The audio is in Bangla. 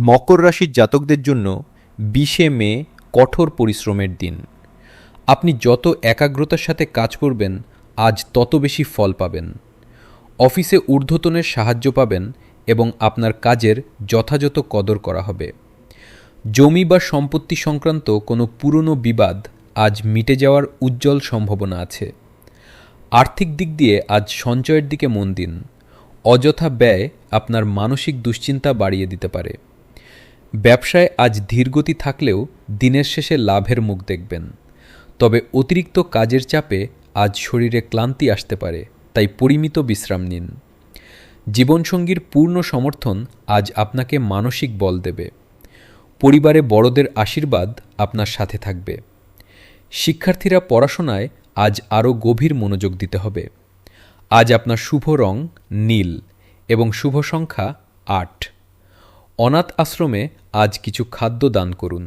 মকর রাশির জাতকদের জন্য 20শে মে কঠোর পরিশ্রমের দিন। আপনি যত একাগ্রতার সাথে কাজ করবেন আজ তত বেশি ফল পাবেন। অফিসে ঊর্ধ্বতনের সাহায্য পাবেন এবং আপনার কাজের যথাযথ কদর করা হবে। জমি বা সম্পত্তি সংক্রান্ত কোনো পুরনো বিবাদ আজ মিটে যাওয়ার উজ্জ্বল সম্ভাবনা আছে। আর্থিক দিক দিয়ে আজ সঞ্চয়ের দিকে মন দিন। অযথা ব্যয় আপনার মানসিক দুশ্চিন্তা বাড়িয়ে দিতে পারে। ব্যবসায় আজ ধীরগতি থাকলেও দিনের শেষে লাভের মুখ দেখবেন। তবে অতিরিক্ত কাজের চাপে আজ শরীরে ক্লান্তি আসতে পারে, তাই পরিমিত বিশ্রাম নিন। জীবনসঙ্গীর পূর্ণ সমর্থন আজ আপনাকে মানসিক বল দেবে। পরিবারে বড়দের আশীর্বাদ আপনার সাথে থাকবে। শিক্ষার্থীরা পড়াশোনায় আজ আরও গভীর মনোযোগ দিতে হবে। আজ আপনার শুভ রং নীল এবং শুভ সংখ্যা 8। অনাথ আশ্রমে আজ কিছু খাদ্য দান করুন।